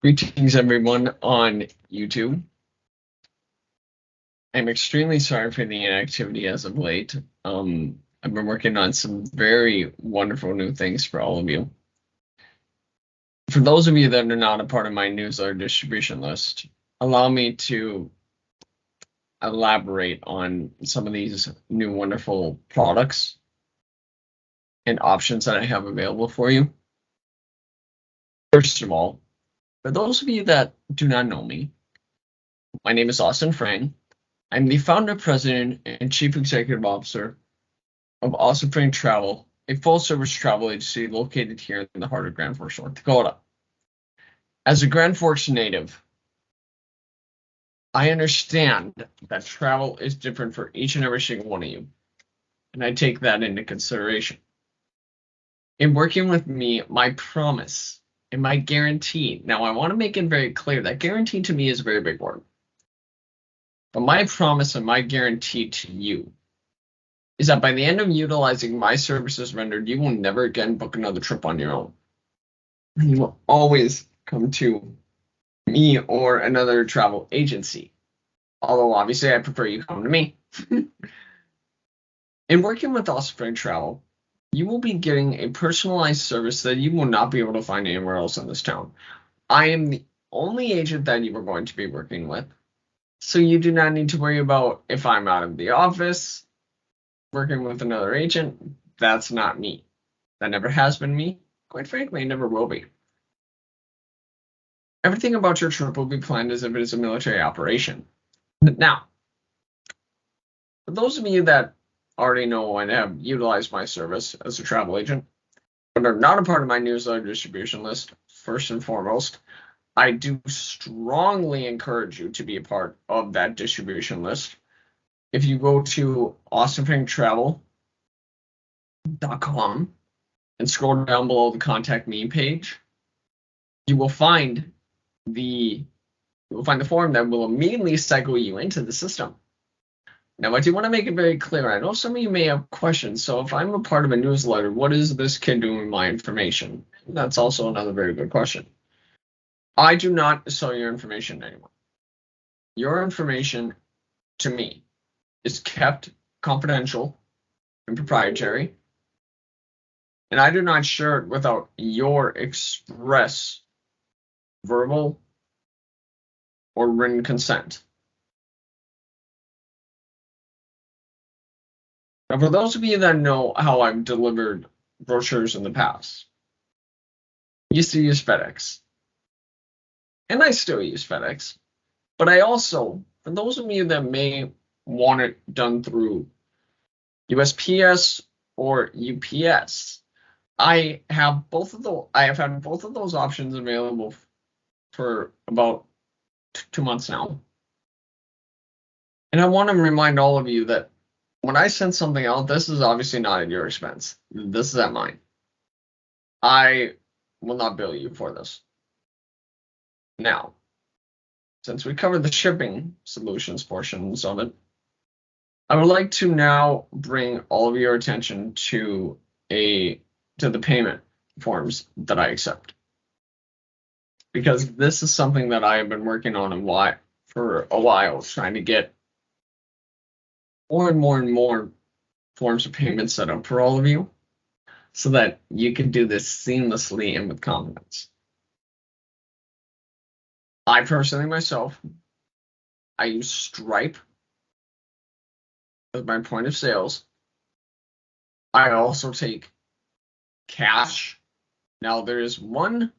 Greetings, everyone on YouTube. I'm extremely sorry for the inactivity as of late. I've been working on some very wonderful new things for all of you. For those of you that are not a part of my newsletter distribution list, allow me to elaborate on some of these new wonderful products and options that I have available for you. First of all, for those of you that do not know me, my name is Austin Frang. I'm the founder, president, and chief executive officer of Awesome Frame Travel, a full-service travel agency located here in the heart of Grand Forks, North Dakota. As a Grand Forks native, I understand that travel is different for each and every single one of you, and I take that into consideration. In working with me, my promise and my guarantee, now I want to make it very clear that guarantee to me is a very big word, but my promise and my guarantee to you is that by the end of utilizing my services rendered, you will never again book another trip on your own. You will always come to me or another travel agency. Although obviously I prefer you come to me. In working with Osprey Travel, you will be getting a personalized service that you will not be able to find anywhere else in this town. I am the only agent that you are going to be working with, so you do not need to worry about if I'm out of the office working with another agent. That's not me. That never has been me. Quite frankly, it never will be. Everything about your trip will be planned as if it is a military operation. Now, for those of you that already know and have utilized my service as a travel agent, but are not a part of my newsletter distribution list, first and foremost, I do strongly encourage you to be a part of that distribution list. If you go to awesomefangtravel.com and scroll down below the contact me page, you will find the form that will immediately cycle you into the system. Now, I do want to make it very clear. I know some of you may have questions. So if I'm a part of a newsletter, what is this kid doing with my information? That's also another very good question. I do not sell your information to anyone. Your information to me is kept confidential and proprietary, and I do not share it without your express verbal or written consent. Now, for those of you that know how I've delivered brochures in the past, I used to use FedEx, and I still use FedEx, but I also, for those of you that may want it done through USPS or UPS, I have had both of those options available for about 2 months now. And I want to remind all of you that when I send something out, this is obviously not at your expense. This is at mine. I will not bill you for this. Now, since we covered the shipping solutions portions of it, I would like to now bring all of your attention to the payment forms that I accept, because this is something that I have been working on for a while, trying to get more and more forms of payment set up for all of you, so that you can do this seamlessly and with confidence. I personally myself, I use Stripe as my point of sales. I also take cash. Now, there is one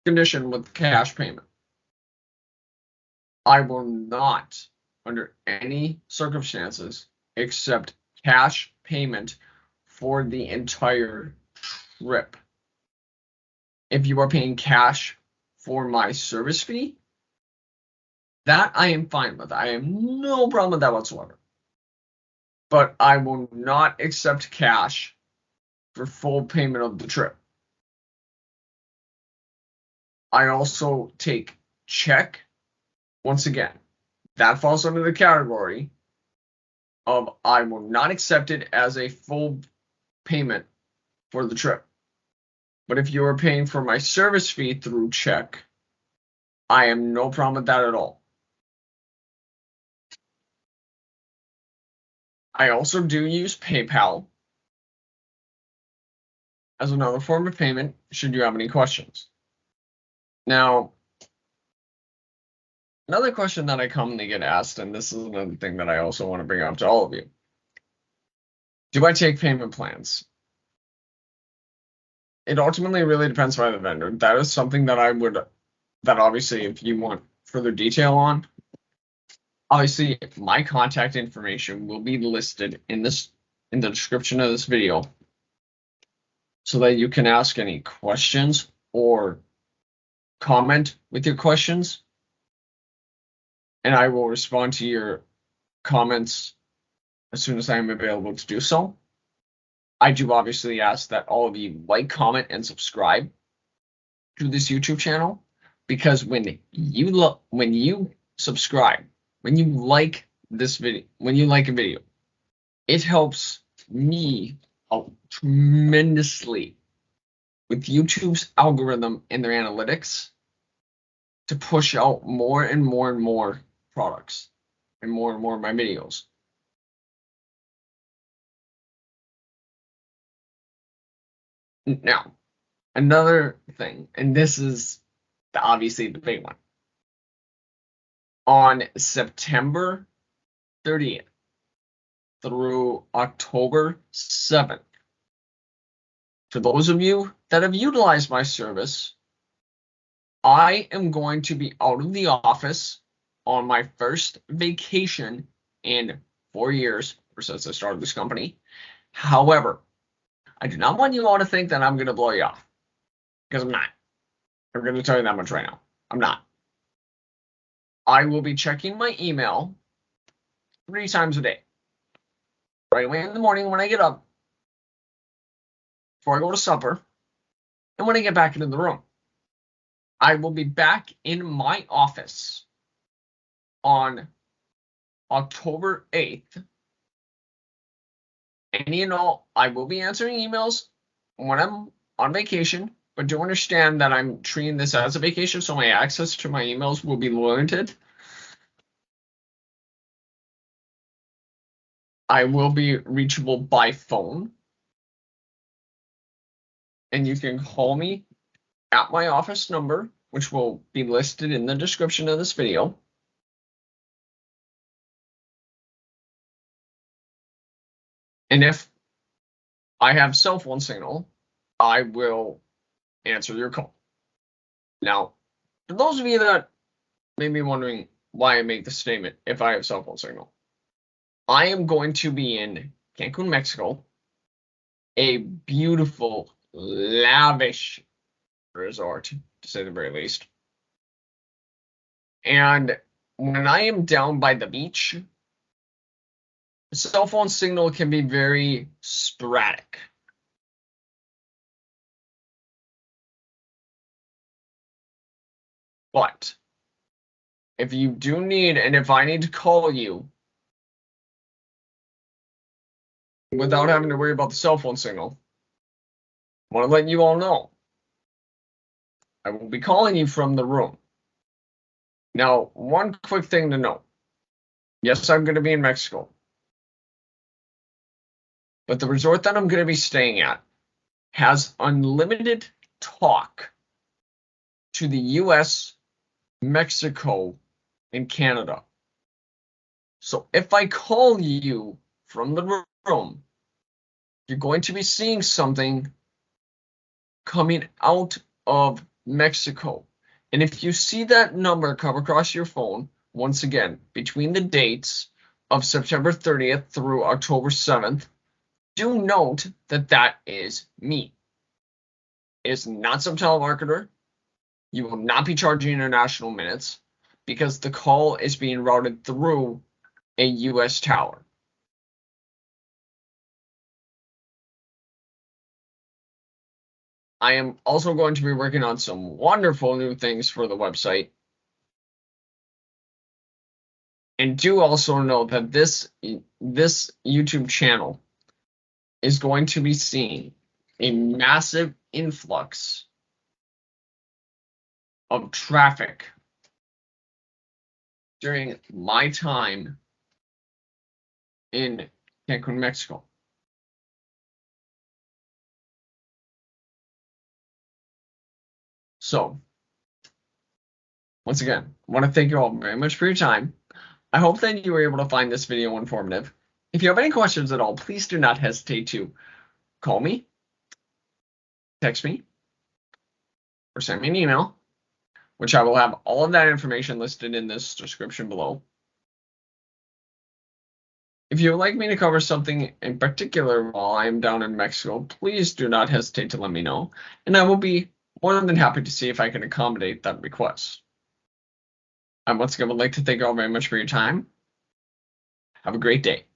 condition with cash payment. I will not, under any circumstances, accept cash payment for the entire trip. If you are paying cash for my service fee, that I am fine with. I have no problem with that whatsoever. But I will not accept cash for full payment of the trip. I also take check. Once again, that falls under the category of I will not accept it as a full payment for the trip. But if you are paying for my service fee through check, I have no problem with that at all. I also do use PayPal as another form of payment should you have any questions. Now, another question that I commonly get asked, and this is another thing that I also want to bring up to all of you. Do I take payment plans? It ultimately really depends by the vendor. That is something that that obviously if you want further detail on, obviously my contact information will be listed in the description of this video so that you can ask any questions or comment with your questions, and I will respond to your comments as soon as I am available to do so. I do obviously ask that all of you like, comment, and subscribe to this YouTube channel, because when you subscribe, when you like this video, when you like a video, it helps me out tremendously with YouTube's algorithm and their analytics to push out more and more and more products and more of my videos. Now, another thing, and this is obviously the big one. On September 30th through October 7th, for those of you that have utilized my service, I am going to be out of the office on my first vacation in 4 years since I started this company. However, I do not want you all to think that I'm going to blow you off, because I'm not. I'm going to tell you that much right now. I'm not. I will be checking my email 3 times a day. Right away in the morning when I get up, before I go to supper, and when I get back into the room. I will be back in my office on October 8th. And you know, I will be answering emails when I'm on vacation, but do understand that I'm treating this as a vacation, so my access to my emails will be limited. I will be reachable by phone, and you can call me at my office number, which will be listed in the description of this video. And if I have cell phone signal, I will answer your call. Now, for those of you that may be wondering why I make the statement, if I have cell phone signal, I am going to be in Cancun, Mexico, a beautiful, lavish resort, to say the very least. And when I am down by the beach, the cell phone signal can be very sporadic. But if you do need, and if I need to call you without having to worry about the cell phone signal, I want to let you all know I will be calling you from the room. Now, one quick thing to note. Yes, I'm going to be in Mexico. But the resort that I'm going to be staying at has unlimited talk to the US, Mexico, and Canada. So if I call you from the room, you're going to be seeing something coming out of Mexico. And if you see that number come across your phone, once again, between the dates of September 30th through October 7th, do note that that is me. It is not some telemarketer. You will not be charging international minutes because the call is being routed through a US tower. I am also going to be working on some wonderful new things for the website. And do also know that this YouTube channel is going to be seeing a massive influx of traffic during my time in Cancun, Mexico. So, once again, I want to thank you all very much for your time. I hope that you were able to find this video informative. If you have any questions at all, please do not hesitate to call me, text me, or send me an email, which I will have all of that information listed in this description below. If you would like me to cover something in particular while I am down in Mexico, please do not hesitate to let me know, and I will be more than happy to see if I can accommodate that request. I once again would like to thank you all very much for your time. Have a great day.